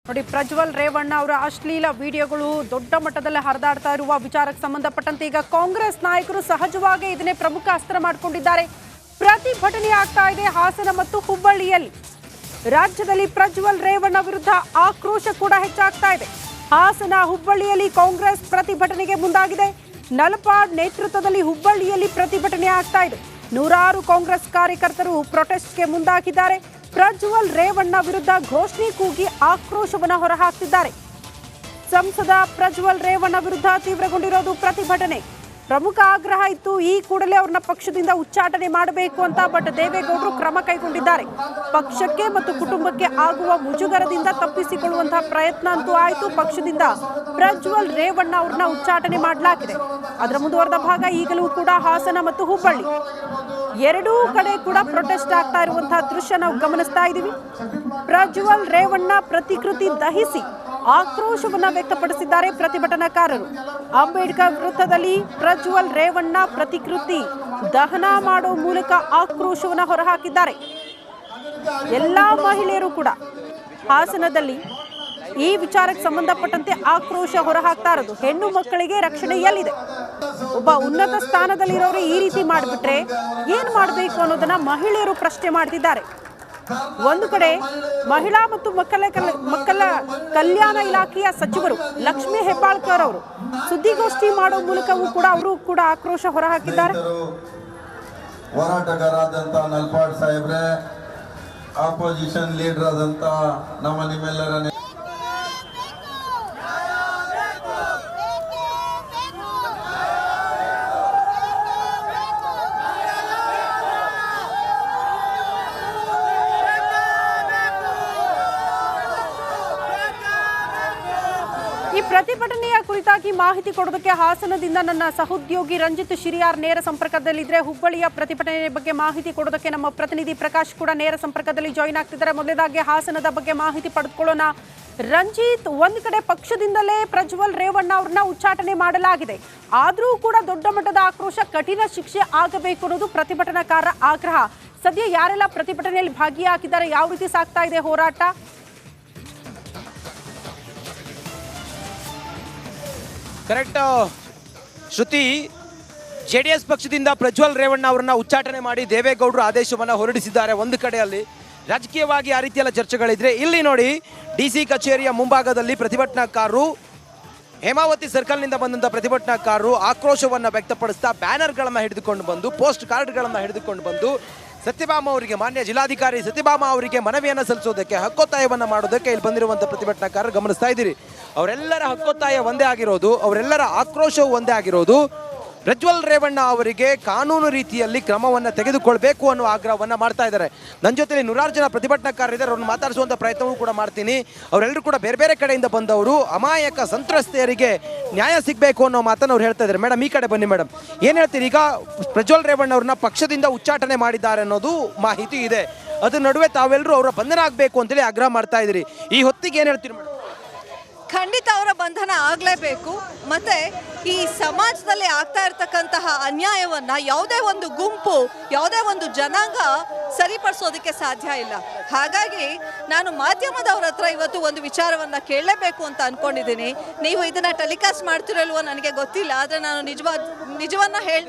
ನೋಡಿ ಪ್ರಜ್ವಲ್ ರೇವಣ್ಣ ಅವರ ಅಶ್ಲೀಲ ವಿಡಿಯೋಗಳು ದೊಡ್ಡ ಮಟ್ಟದಲ್ಲಿ ಹರಿದಾಡ್ತಾ ಇರುವ ವಿಚಾರಕ್ಕೆ ಸಂಬಂಧಪಟ್ಟಂತೆ ಈಗ ಕಾಂಗ್ರೆಸ್ ನಾಯಕರು ಸಹಜವಾಗಿ ಇದನ್ನೇ ಪ್ರಮುಖ ಅಸ್ತ್ರ ಮಾಡಿಕೊಂಡಿದ್ದಾರೆ. ಪ್ರತಿಭಟನೆ ಆಗ್ತಾ ಇದೆ ಹಾಸನ ಮತ್ತು ಹುಬ್ಬಳ್ಳಿಯಲ್ಲಿ. ರಾಜ್ಯದಲ್ಲಿ ಪ್ರಜ್ವಲ್ ರೇವಣ್ಣ ವಿರುದ್ಧ ಆಕ್ರೋಶ ಕೂಡ ಹೆಚ್ಚಾಗ್ತಾ ಇದೆ. ಹಾಸನ ಹುಬ್ಬಳ್ಳಿಯಲ್ಲಿ ಕಾಂಗ್ರೆಸ್ ಪ್ರತಿಭಟನೆಗೆ ಮುಂದಾಗಿದೆ. ನಲಪಾಡ್ ನೇತೃತ್ವದಲ್ಲಿ ಹುಬ್ಬಳ್ಳಿಯಲ್ಲಿ ಪ್ರತಿಭಟನೆ ಆಗ್ತಾ ಇದೆ. ನೂರಾರು ಕಾಂಗ್ರೆಸ್ ಕಾರ್ಯಕರ್ತರು ಪ್ರೊಟೆಸ್ಟ್ಗೆ ಮುಂದಾಗಿದ್ದಾರೆ. ಪ್ರಜ್ವಲ್ ರೇವಣ್ಣ ವಿರುದ್ಧ ಘೋಷಣೆ ಕೂಗಿ ಆಕ್ರೋಶವನ್ನು ಹೊರಹಾಕ್ತಿದ್ದಾರೆ. ಸಂಸದ ಪ್ರಜ್ವಲ್ ರೇವಣ್ಣ ವಿರುದ್ಧ ತೀವ್ರಗೊಂಡಿರೋದು ಪ್ರತಿಭಟನೆ. ಪ್ರಮುಖ ಆಗ್ರಹ ಇತ್ತು, ಈ ಕೂಡಲೇ ಅವ್ರನ್ನ ಪಕ್ಷದಿಂದ ಉಚ್ಚಾಟನೆ ಮಾಡಬೇಕು ಅಂತ. ಬಟ್ ದೇವೇಗೌಡರು ಕ್ರಮ ಕೈಗೊಂಡಿದ್ದಾರೆ. ಪಕ್ಷಕ್ಕೆ ಮತ್ತು ಕುಟುಂಬಕ್ಕೆ ಆಗುವ ಮುಜುಗರದಿಂದ ತಪ್ಪಿಸಿಕೊಳ್ಳುವಂತಹ ಪ್ರಯತ್ನ ಅಂತೂ ಆಯಿತು. ಪಕ್ಷದಿಂದ ಪ್ರಜ್ವಲ್ ರೇವಣ್ಣ ಅವ್ರನ್ನ ಉಚ್ಚಾಟನೆ ಮಾಡಲಾಗಿದೆ. ಅದರ ಮುಂದುವರೆದ ಭಾಗ ಈಗಲೂ ಕೂಡ ಹಾಸನ ಮತ್ತು ಹುಬ್ಬಳ್ಳಿ ಎರಡೂ ಕಡೆ ಕೂಡ ಪ್ರೊಟೆಸ್ಟ್ ಆಗ್ತಾ ಇರುವಂತಹ ದೃಶ್ಯ ನಾವು ಗಮನಿಸ್ತಾ ಇದ್ದೀವಿ. ಪ್ರಜ್ವಲ್ ರೇವಣ್ಣ ಪ್ರತಿಕೃತಿ ದಹಿಸಿ ಆಕ್ರೋಶವನ್ನ ವ್ಯಕ್ತಪಡಿಸಿದ್ದಾರೆ ಪ್ರತಿಭಟನಾಕಾರರು. ಅಂಬೇಡ್ಕರ್ ವೃತ್ತದಲ್ಲಿ ಪ್ರಜ್ವಲ್ ರೇವಣ್ಣ ಪ್ರತಿಕೃತಿ ದಹನ ಮಾಡೋ ಮೂಲಕ ಆಕ್ರೋಶವನ್ನ ಹೊರಹಾಕಿದ್ದಾರೆ. ಎಲ್ಲಾ ಮಹಿಳೆಯರು ಕೂಡ ಹಾಸನದಲ್ಲಿ ಈ ವಿಚಾರಕ್ಕೆ ಸಂಬಂಧಪಟ್ಟಂತೆ ಆಕ್ರೋಶ ಹೊರಹಾಕ್ತಾ ಇರೋದು. ಹೆಣ್ಣು ಮಕ್ಕಳಿಗೆ ರಕ್ಷಣೆ ಎಲ್ಲಿದೆ? ಒಬ್ಬ ಉನ್ನತ ಸ್ಥಾನದಲ್ಲಿರೋರು ಈ ರೀತಿ ಮಾಡಿಬಿಟ್ರೆ ಏನ್ ಮಾಡಬೇಕು ಅನ್ನೋದನ್ನ ಮಹಿಳೆಯರು ಪ್ರಶ್ನೆ ಮಾಡ್ತಿದ್ದಾರೆ. ಒಂದು ಕಡೆ ಮಹಿಳಾ ಮತ್ತು ಮಕ್ಕಳ ಕಲ್ಯಾಣ ಇಲಾಖೆಯ ಸಚಿವರು ಲಕ್ಷ್ಮೀ ಹೆಬ್ಬಾಳ್ಕರ್ ಅವರು ಸುದ್ದಿಗೋಷ್ಠಿ ಮಾಡೋ ಮೂಲಕವೂ ಕೂಡ ಅವರು ಕೂಡ ಆಕ್ರೋಶ ಹೊರಹಾಕಿದ್ದಾರೆ. ಹೋರಾಟಗಾರರಾದಂತ ನಲ್ಪಾಡ್ ಸಾಹೇಬ್ರೆ, ಆಪೋಸಿಷನ್ ಲೀಡರ್ ಆದಂತ ನಮ್ಮ ನಿಮ್ಮೆಲ್ಲರ ಈ ಪ್ರತಿಭಟನೆಯ ಕುರಿತಾಗಿ ಮಾಹಿತಿ ಕೊಡೋದಕ್ಕೆ ಹಾಸನದಿಂದ ನನ್ನ ಸಹೋದ್ಯೋಗಿ ರಂಜಿತ್ ಶಿರಿಯಾರ್ ನೇರ ಸಂಪರ್ಕದಲ್ಲಿದ್ರೆ. ಹುಬ್ಬಳ್ಳಿಯ ಪ್ರತಿಭಟನೆ ಬಗ್ಗೆ ಮಾಹಿತಿ ಕೊಡೋದಕ್ಕೆ ನಮ್ಮ ಪ್ರತಿನಿಧಿ ಪ್ರಕಾಶ್ ಕೂಡ ನೇರ ಸಂಪರ್ಕದಲ್ಲಿ ಜಾಯಿನ್ ಆಗ್ತಿದ್ದಾರೆ. ಮೊದಲನೇದಾಗಿ ಹಾಸನದ ಬಗ್ಗೆ ಮಾಹಿತಿ ಪಡೆದುಕೊಳ್ಳೋಣ. ರಂಜಿತ್, ಒಂದು ಕಡೆ ಪಕ್ಷದಿಂದಲೇ ಪ್ರಜ್ವಲ್ ರೇವಣ್ಣ ಅವ್ರನ್ನ ಉಚ್ಚಾಟನೆ ಮಾಡಲಾಗಿದೆ. ಆದರೂ ಕೂಡ ದೊಡ್ಡ ಮಟ್ಟದ ಆಕ್ರೋಶ, ಕಠಿಣ ಶಿಕ್ಷೆ ಆಗಬೇಕು ಅನ್ನೋದು ಪ್ರತಿಭಟನಾಕಾರರ ಆಗ್ರಹ. ಸದ್ಯ ಯಾರೆಲ್ಲ ಪ್ರತಿಭಟನೆಯಲ್ಲಿ ಭಾಗಿಯಾಗಿದ್ದಾರೆ, ಯಾವ ರೀತಿ ಸಾಗ್ತಾ ಇದೆ ಹೋರಾಟ? ಕರೆಕ್ಟ್ ಶ್ರುತಿ, ಜೆಡಿಎಸ್ ಪಕ್ಷದಿಂದ ಪ್ರಜ್ವಲ್ ರೇವಣ್ಣ ಅವರನ್ನ ಉಚ್ಚಾಟನೆ ಮಾಡಿ ದೇವೇಗೌಡರು ಆದೇಶವನ್ನು ಹೊರಡಿಸಿದ್ದಾರೆ. ಒಂದು ಕಡೆಯಲ್ಲಿ ರಾಜಕೀಯವಾಗಿ ಆ ರೀತಿಯೆಲ್ಲ ಚರ್ಚೆಗಳಿದ್ರೆ, ಇಲ್ಲಿ ನೋಡಿ ಡಿಸಿ ಕಚೇರಿಯ ಮುಂಭಾಗದಲ್ಲಿ ಪ್ರತಿಭಟನಾಕಾರರು, ಹೇಮಾವತಿ ಸರ್ಕಲ್ನಿಂದ ಬಂದಂಥ ಪ್ರತಿಭಟನಾಕಾರರು ಆಕ್ರೋಶವನ್ನು ವ್ಯಕ್ತಪಡಿಸ್ತಾ ಬ್ಯಾನರ್ಗಳನ್ನು ಹಿಡಿದುಕೊಂಡು ಬಂದು, ಪೋಸ್ಟ್ ಕಾರ್ಡ್ಗಳನ್ನು ಹಿಡಿದುಕೊಂಡು ಬಂದು ಸತ್ಯಭಾಮ ಅವರಿಗೆ, ಮಾನ್ಯ ಜಿಲ್ಲಾಧಿಕಾರಿ ಸತ್ಯಭಾಮ ಅವರಿಗೆ ಮನವಿಯನ್ನು ಸಲ್ಲಿಸೋದಕ್ಕೆ, ಹಕ್ಕೊತ್ತಾಯವನ್ನು ಮಾಡೋದಕ್ಕೆ ಇಲ್ಲಿ ಬಂದಿರುವಂಥ ಪ್ರತಿಭಟನಾಕಾರರು ಗಮನಿಸ್ತಾ ಇದ್ದೀರಿ. ಅವರೆಲ್ಲರ ಹಕ್ಕೊತ್ತಾಯ ಒಂದೇ ಆಗಿರೋದು, ಅವರೆಲ್ಲರ ಆಕ್ರೋಶವು ಒಂದೇ ಆಗಿರೋದು, ಪ್ರಜ್ವಲ್ ರೇವಣ್ಣ ಅವರಿಗೆ ಕಾನೂನು ರೀತಿಯಲ್ಲಿ ಕ್ರಮವನ್ನು ತೆಗೆದುಕೊಳ್ಬೇಕು ಅನ್ನೋ ಆಗ್ರಹವನ್ನು ಮಾಡ್ತಾ ಇದ್ದಾರೆ. ನನ್ನ ಜೊತೆಲಿ ನೂರಾರು ಜನ ಪ್ರತಿಭಟನಾಕಾರರಿದ್ದಾರೆ, ಅವ್ರನ್ನ ಮಾತಾಡಿಸುವಂಥ ಪ್ರಯತ್ನವೂ ಕೂಡ ಮಾಡ್ತೀನಿ. ಅವರೆಲ್ಲರೂ ಕೂಡ ಬೇರೆ ಬೇರೆ ಕಡೆಯಿಂದ ಬಂದವರು, ಅಮಾಯಕ ಸಂತ್ರಸ್ತೆಯರಿಗೆ ನ್ಯಾಯ ಸಿಗಬೇಕು ಅನ್ನೋ ಮಾತನ್ನು ಅವ್ರು ಹೇಳ್ತಾ ಇದ್ದಾರೆ. ಮೇಡಮ್, ಈ ಕಡೆ ಬನ್ನಿ ಮೇಡಮ್, ಏನು ಹೇಳ್ತೀರಿ? ಈಗ ಪ್ರಜ್ವಲ್ ರೇವಣ್ಣ ಅವ್ರನ್ನ ಪಕ್ಷದಿಂದ ಉಚ್ಚಾಟನೆ ಮಾಡಿದ್ದಾರೆ ಅನ್ನೋದು ಮಾಹಿತಿ ಇದೆ. ಅದ್ರ ನಡುವೆ ತಾವೆಲ್ಲರೂ ಅವರ ಬಂಧನ ಆಗಬೇಕು ಅಂತೇಳಿ ಆಗ್ರಹ ಮಾಡ್ತಾ ಇದ್ದೀರಿ. ಈ ಹೊತ್ತಿಗೆ ಏನು ಹೇಳ್ತೀರಿ ಮೇಡಮ್? ಖಂಡಿತ ಅವರ ಬಂಧನ ಆಗಲೇಬೇಕು. ಮತ್ತೆ ಈ ಸಮಾಜದಲ್ಲಿ ಆಗ್ತಾ ಇರ್ತಕ್ಕಂತಹ ಅನ್ಯಾಯವನ್ನ ಯಾವುದೇ ಒಂದು ಗುಂಪು, ಯಾವುದೇ ಒಂದು ಜನಾಂಗ ಸರಿಪಡಿಸೋದಕ್ಕೆ ಸಾಧ್ಯ ಇಲ್ಲ. ಹಾಗಾಗಿ ನಾನು ಮಾಧ್ಯಮದವ್ರ ಹತ್ರ ಇವತ್ತು ಒಂದು ವಿಚಾರವನ್ನ ಕೇಳಲೇಬೇಕು ಅಂತ ಅನ್ಕೊಂಡಿದ್ದೀನಿ. ನೀವು ಇದನ್ನ ಟೆಲಿಕಾಸ್ಟ್ ಮಾಡ್ತಿರಲ್ವೋ ನನಗೆ ಗೊತ್ತಿಲ್ಲ, ಆದ್ರೆ ನಾನು ನಿಜವನ್ನ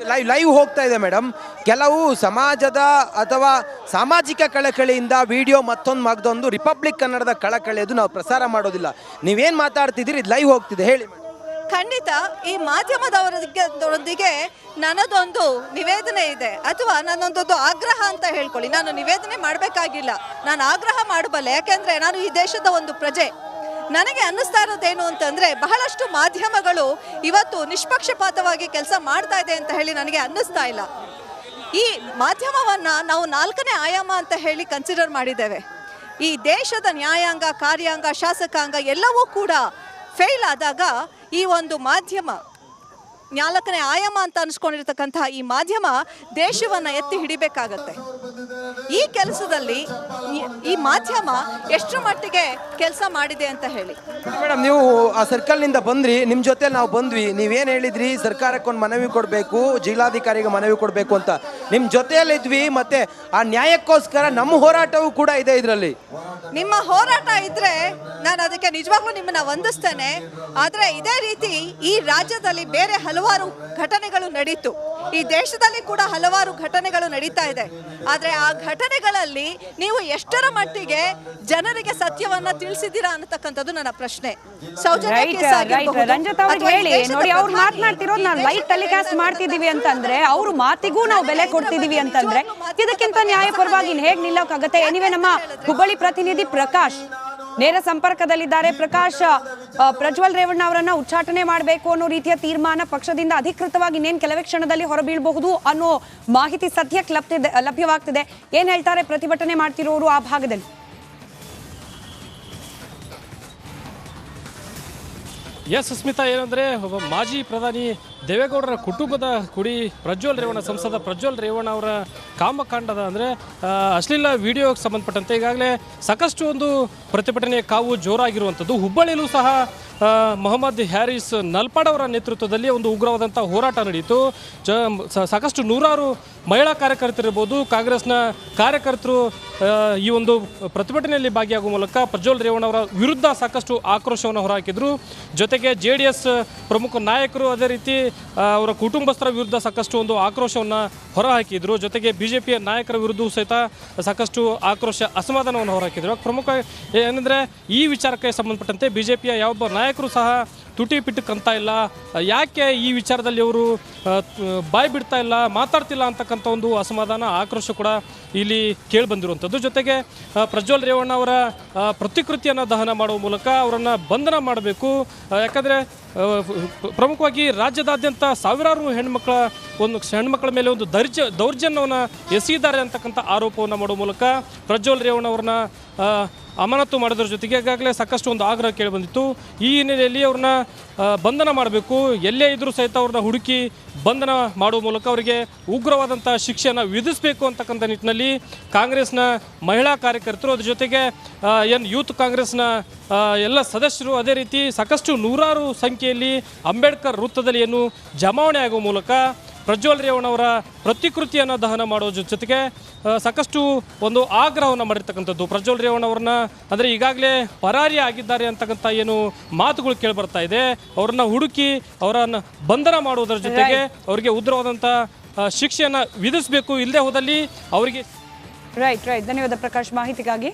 ಲೈವ್ ಹೋಗ್ತಾ ಇದೆ ಮೇಡಮ್. ಕೆಲವು ಸಮಾಜದ ಅಥವಾ ಸಾಮಾಜಿಕ ಕಳಕಳಿಯಿಂದ ವಿಡಿಯೋ ಮತ್ತೊಂದು ರಿಪಬ್ಲಿಕ್ ಕನ್ನಡದ ಕಳಕಳಿ, ಅದು ನಾವು ಪ್ರಸಾರ ಮಾಡೋದಿಲ್ಲ. ನೀವೇನ್ ಮಾತಾಡ್ತಿದ್ದೀರಿ, ಇದು ಲೈವ್ ಹೋಗ್ತಿದೆ, ಹೇಳಿ. ಖಂಡಿತ ಈ ಮಾಧ್ಯಮದವರೊಂದಿಗೆ ನನ್ನದೊಂದು ನಿವೇದನೆ ಇದೆ, ಅಥವಾ ನನ್ನೊಂದೊಂದು ಆಗ್ರಹ ಅಂತ ಹೇಳ್ಕೊಳ್ಳಿ. ನಾನು ನಿವೇದನೆ ಮಾಡಬೇಕಾಗಿಲ್ಲ, ನಾನು ಆಗ್ರಹ ಮಾಡಬಲ್ಲೆ. ಯಾಕೆಂದ್ರೆ ನಾನು ಈ ದೇಶದ ಒಂದು ಪ್ರಜೆ. ನನಗೆ ಅನ್ನಿಸ್ತಾ ಇರೋದೇನು ಅಂತಂದ್ರೆ, ಬಹಳಷ್ಟು ಮಾಧ್ಯಮಗಳು ಇವತ್ತು ನಿಷ್ಪಕ್ಷಪಾತವಾಗಿ ಕೆಲಸ ಮಾಡ್ತಾ ಇದೆ ಅಂತ ಹೇಳಿ ನನಗೆ ಅನ್ನಿಸ್ತಾ ಇಲ್ಲ. ಈ ಮಾಧ್ಯಮವನ್ನ ನಾವು 4ನೇ ಆಯಾಮ ಅಂತ ಹೇಳಿ ಕನ್ಸಿಡರ್ ಮಾಡಿದ್ದೇವೆ. ಈ ದೇಶದ ನ್ಯಾಯಾಂಗ, ಕಾರ್ಯಾಂಗ, ಶಾಸಕಾಂಗ ಎಲ್ಲವೂ ಕೂಡ ಫೇಲ್ ಆದಾಗ ಈ ಒಂದು ಮಾಧ್ಯಮ 4ನೇ ಆಯಾಮ ಅಂತ ಅನ್ಸ್ಕೊಂಡಿರ್ತಕ್ಕಂತಹ ಈ ಮಾಧ್ಯಮ ದೇಶವನ್ನ ಎತ್ತಿ ಹಿಡಿಬೇಕಾಗತ್ತೆ. ಈ ಕೆಲಸದಲ್ಲಿ ಈ ಮಾಧ್ಯಮ ಎಷ್ಟು ಮಟ್ಟಿಗೆ ಕೆಲಸ ಮಾಡಿದೆ ಅಂತ ಹೇಳಿ. ಮೇಡಮ್, ನೀವು ಆ ಸರ್ಕಲ್ನಿಂದ ಬಂದ್ರಿ, ನಿಮ್ಮ ಜೊತೆ ನಾವು ಬಂದ್ವಿ. ನೀವೇನು ಹೇಳಿದ್ರಿ, ಸರ್ಕಾರಕ್ಕೆ ಒಂದು ಮನವಿ ಕೊಡಬೇಕು, ಜಿಲ್ಲಾಧಿಕಾರಿಗೆ ಮನವಿ ಕೊಡಬೇಕು ಅಂತ. ನಿಮ್ಮ ಜೊತೆಯಲ್ಲಿದ್ವಿ, ಮತ್ತೆ ಆ ನ್ಯಾಯಕ್ಕೋಸ್ಕರ ನಮ್ಮ ಹೋರಾಟವೂ ಕೂಡ ಇದೆ ಇದರಲ್ಲಿ. ನಿಮ್ಮ ಹೋರಾಟ ಇದ್ರೆ ನಾನು ಅದಕ್ಕೆ ನಿಜವಾಗ್ಲೂ ನಿಮ್ಮನ್ನ ವಂದಿಸ್ತೇನೆ. ಆದರೆ ಇದೇ ರೀತಿ ಈ ರಾಜ್ಯದಲ್ಲಿ ಬೇರೆ ಹಲವಾರು ಘಟನೆಗಳು ನಡೀತು, ಈ ದೇಶದಲ್ಲಿ ಕೂಡ ಹಲವಾರು ಘಟನೆಗಳು ನಡೀತಾ ಇದೆ. ಆದರೆ ಆ ಘಟನೆಗಳಲ್ಲಿ ನೀವು ಎಷ್ಟರ ಮಟ್ಟಿಗೆ ಜನರಿಗೆ ಸತ್ಯವನ್ನ ತಿಳಿಸಿದ್ದೀರಾ ಅನ್ನತಕ್ಕಂಥದ್ದು ನನ್ನ ಪ್ರಶ್ನೆ. ರಂಜಿತ್ ಅವ್ರಿಗೆ ಹೇಳಿ ನೋಡಿ, ಅವ್ರು ಮಾತನಾಡ್ತಿರೋದು ನಾವು ಲೈವ್ ಟೆಲಿಕಾಸ್ಟ್ ಮಾಡ್ತಿದೀವಿ ಅಂತಂದ್ರೆ ಅವ್ರ ಮಾತಿಗೂ ನಾವು ಬೆಲೆ ಕೊಡ್ತಿದೀವಿ ಅಂತಂದ್ರೆ ಇದಕ್ಕಿಂತ ನ್ಯಾಯಪರವಾಗಿ ಹೇಗ್ ನಿಲ್ಲೋಕ್ಕಾಗತ್ತೆ? ಎನಿವೆ, ನಮ್ಮ ಹುಬ್ಬಳ್ಳಿ ಪ್ರತಿನಿಧಿ ಪ್ರಕಾಶ್ ನೇರ ಸಂಪರ್ಕದಲ್ಲಿದ್ದಾರೆ. ಪ್ರಕಾಶ್, ಪ್ರಜ್ವಲ್ ರೇವಣ್ಣ ಅವರನ್ನ ಉಚ್ಚಾಟನೆ ಮಾಡಬೇಕು ಅನ್ನೋ ರೀತಿಯ ತೀರ್ಮಾನ ಪಕ್ಷದಿಂದ ಅಧಿಕೃತವಾಗಿ ಇನ್ನೇನು ಕೆಲವೇ ಕ್ಷಣದಲ್ಲಿ ಹೊರಬೀಳಬಹುದು ಅನ್ನೋ ಮಾಹಿತಿ ಸದ್ಯಕ್ಕೆ ಲಭ್ಯವಾಗ್ತಿದೆ. ಏನ್ ಹೇಳ್ತಾರೆ ಪ್ರತಿಭಟನೆ ಮಾಡ್ತಿರೋರು ಆ ಭಾಗದಲ್ಲಿ? ಎಸ್ ಸ್ಮಿತಾ, ಏನಂದರೆ ಒಬ್ಬ ಮಾಜಿ ಪ್ರಧಾನಿ ದೇವೇಗೌಡರ ಕುಟುಂಬದ ಕುಡಿ ಪ್ರಜ್ವಲ್ ರೇವಣ್ಣ, ಸಂಸದ ಪ್ರಜ್ವಲ್ ರೇವಣ್ಣ ಅವರ ಕಾಮಕಾಂಡದ ಅಂದರೆ ಅಶ್ಲೀಲ ವಿಡಿಯೋಗೆ ಸಂಬಂಧಪಟ್ಟಂತೆ ಈಗಾಗಲೇ ಸಾಕಷ್ಟು ಒಂದು ಪ್ರತಿಭಟನೆ ಕಾವು ಜೋರಾಗಿರುವಂಥದ್ದು. ಹುಬ್ಬಳ್ಳಿಯಲ್ಲೂ ಸಹ ಮೊಹಮ್ಮದ್ ಹ್ಯಾರಿಸ್ ನಲ್ಪಾಡ್ ಅವರ ನೇತೃತ್ವದಲ್ಲಿ ಒಂದು ಉಗ್ರವಾದಂಥ ಹೋರಾಟ ನಡೆಯಿತು. ಸಾಕಷ್ಟು ನೂರಾರು ಮಹಿಳಾ ಕಾರ್ಯಕರ್ತರಿರ್ಬೋದು, ಕಾಂಗ್ರೆಸ್ನ ಕಾರ್ಯಕರ್ತರು ಈ ಒಂದು ಪ್ರತಿಭಟನೆಯಲ್ಲಿ ಭಾಗಿಯಾಗುವ ಮೂಲಕ ಪ್ರಜ್ವಲ್ ರೇವಣ್ಣ ಅವರ ವಿರುದ್ಧ ಸಾಕಷ್ಟು ಆಕ್ರೋಶವನ್ನು ಹೊರಹಾಕಿದರು. ಜೊತೆಗೆ JDS ಪ್ರಮುಖ ನಾಯಕರು ಅದೇ ರೀತಿ ಅವರ ಕುಟುಂಬಸ್ಥರ ವಿರುದ್ಧ ಸಾಕಷ್ಟು ಒಂದು ಆಕ್ರೋಶವನ್ನು ಹೊರಹಾಕಿದರು. ಜೊತೆಗೆ BJPಯ ನಾಯಕರ ವಿರುದ್ಧವೂ ಸಹಿತ ಸಾಕಷ್ಟು ಆಕ್ರೋಶ, ಅಸಮಾಧಾನವನ್ನು ಹೊರಹಾಕಿದರು. ಪ್ರಮುಖ ಏನಂದರೆ ಈ ವಿಚಾರಕ್ಕೆ ಸಂಬಂಧಪಟ್ಟಂತೆ BJPಯ ಯಾವೊಬ್ಬ ನಾಯಕರು ಸಹ ತುಟಿ ಪಿಟ್ಟಕ್ಕಂತ ಇಲ್ಲ, ಯಾಕೆ ಈ ವಿಚಾರದಲ್ಲಿ ಅವರು ಬಾಯಿ ಬಿಡ್ತಾ ಇಲ್ಲ, ಮಾತಾಡ್ತಿಲ್ಲ ಅಂತಕ್ಕಂಥ ಒಂದು ಅಸಮಾಧಾನ, ಆಕ್ರೋಶ ಕೂಡ ಇಲ್ಲಿ ಕೇಳಿ ಬಂದಿರುವಂಥದ್ದು. ಜೊತೆಗೆ ಪ್ರಜ್ವಲ್ ರೇವಣ್ಣ ಅವರ ಪ್ರತಿಕೃತಿಯನ್ನು ದಹನ ಮಾಡುವ ಮೂಲಕ ಅವರನ್ನು ಬಂಧನ ಮಾಡಬೇಕು. ಯಾಕಂದರೆ ಪ್ರಮುಖವಾಗಿ ರಾಜ್ಯದಾದ್ಯಂತ ಸಾವಿರಾರು ಹೆಣ್ಮಕ್ಳ ಮೇಲೆ ಒಂದು ದೌರ್ಜನ್ಯವನ್ನು ಎಸಗಿದ್ದಾರೆ ಅಂತಕ್ಕಂಥ ಆರೋಪವನ್ನು ಮಾಡುವ ಮೂಲಕ ಪ್ರಜ್ವಲ್ ರೇವಣ್ಣ ಅವ್ರನ್ನ ಅಮಾನತು ಮಾಡೋದ್ರ ಜೊತೆಗೆ ಈಗಾಗಲೇ ಸಾಕಷ್ಟು ಒಂದು ಆಗ್ರಹ ಕೇಳಿಬಂದಿತ್ತು. ಈ ಹಿನ್ನೆಲೆಯಲ್ಲಿ ಅವ್ರನ್ನ ಬಂಧನ ಮಾಡಬೇಕು, ಎಲ್ಲೇ ಇದ್ರೂ ಸಹಿತ ಅವ್ರನ್ನ ಹುಡುಕಿ ಬಂಧನ ಮಾಡುವ ಮೂಲಕ ಅವರಿಗೆ ಉಗ್ರವಾದಂಥ ಶಿಕ್ಷೆಯನ್ನು ವಿಧಿಸಬೇಕು ಅಂತಕ್ಕಂಥ ನಿಟ್ಟಿನಲ್ಲಿ ಕಾಂಗ್ರೆಸ್ನ ಮಹಿಳಾ ಕಾರ್ಯಕರ್ತರು, ಅದ್ರ ಜೊತೆಗೆ ಯೂತ್ ಕಾಂಗ್ರೆಸ್ನ ಎಲ್ಲ ಸದಸ್ಯರು, ಅದೇ ರೀತಿ ಸಾಕಷ್ಟು ನೂರಾರು ಸಂಖ್ಯೆಯಲ್ಲಿ ಅಂಬೇಡ್ಕರ್ ವೃತ್ತದಲ್ಲಿ ಜಮಾವಣೆ ಆಗುವ ಮೂಲಕ ಪ್ರಜ್ವಲ್ ರೇವಣ್ಣ ಅವರ ಪ್ರತಿಕೃತಿಯನ್ನು ದಹನ ಮಾಡೋ ಜೊತೆಗೆ ಸಾಕಷ್ಟು ಒಂದು ಆಗ್ರಹವನ್ನು ಮಾಡಿರ್ತಕ್ಕಂಥದ್ದು. ಪ್ರಜ್ವಲ್ ರೇವಣ್ಣ ಅವ್ರನ್ನ ಅಂದರೆ ಈಗಾಗಲೇ ಪರಾರಿ ಆಗಿದ್ದಾರೆ ಅಂತಕ್ಕಂಥ ಮಾತುಗಳು ಕೇಳಿಬರ್ತಾ ಇದೆ. ಅವರನ್ನು ಹುಡುಕಿ ಅವರನ್ನು ಬಂಧನ ಮಾಡುವುದರ ಜೊತೆಗೆ ಅವರಿಗೆ ಉಗ್ರವಾದಂಥ ಶಿಕ್ಷೆಯನ್ನು ವಿಧಿಸಬೇಕು. ಇಲ್ಲದೆ ಹೋದಲ್ಲಿ ಅವರಿಗೆ ರೈಟ್. ಧನ್ಯವಾದ ಪ್ರಕಾಶ್ ಮಾಹಿತಿಗಾಗಿ.